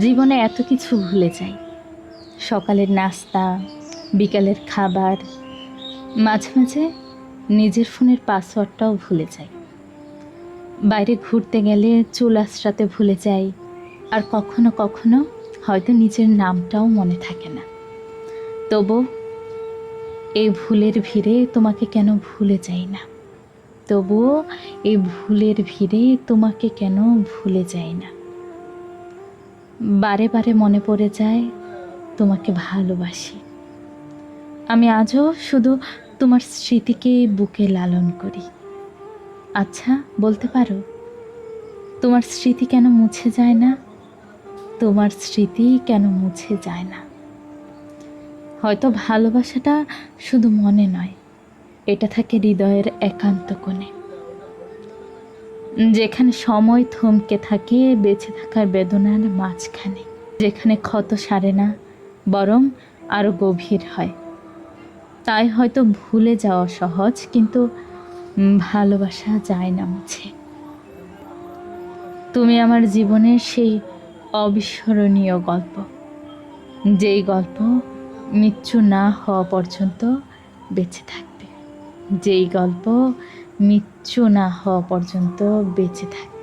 জীবনে এত কিছু ভুলে যাই। সকালের নাস্তা, বিকালের খাবার, মাঝে মাঝে নিজের ফোনের পাসওয়ার্ডটাও ভুলে যাই। বাইরে ঘুরতে গেলে চুল আঁচড়াতে ভুলে যাই। আর কখনো কখনো হয়তো নিজের নামটাও মনে থাকে না। তবু এই ভুলের ভিড়ে তোমাকে কেন ভুলে যাই না। তবুও এই ভুলের ভিড়ে তোমাকে কেন ভুলে যাই না। বারে বারে মনে পড়ে যায় তোমাকে ভালোবাসি। আমি আজও শুধু তোমার স্মৃতিকে বুকে লালন করি। আচ্ছা, বলতে পারো তোমার স্মৃতি কেন মুছে যায় না? তোমার স্মৃতি কেন মুছে যায় না? হয়তো ভালোবাসাটা শুধু মনে নয়, এটা থাকে হৃদয়ের একান্ত কোণে, যেখানে সময় থমকে থাকে বেঁচে থাকার বেদনার মাঝখানে, যেখানে ক্ষত সারে না, বরং আরো গভীর হয়। তাই হয়তো ভুলে যাওয়া সহজ, কিন্তু ভালোবাসা যায় না মুছে। তুমি আমার জীবনের সেই অবিস্মরণীয় গল্প, যেই গল্প মৃত্যু না হওয়া পর্যন্ত বেঁচে থাকবে, যেই গল্প মৃত্যু না হওয়া পর্যন্ত বেঁচে থাকবে।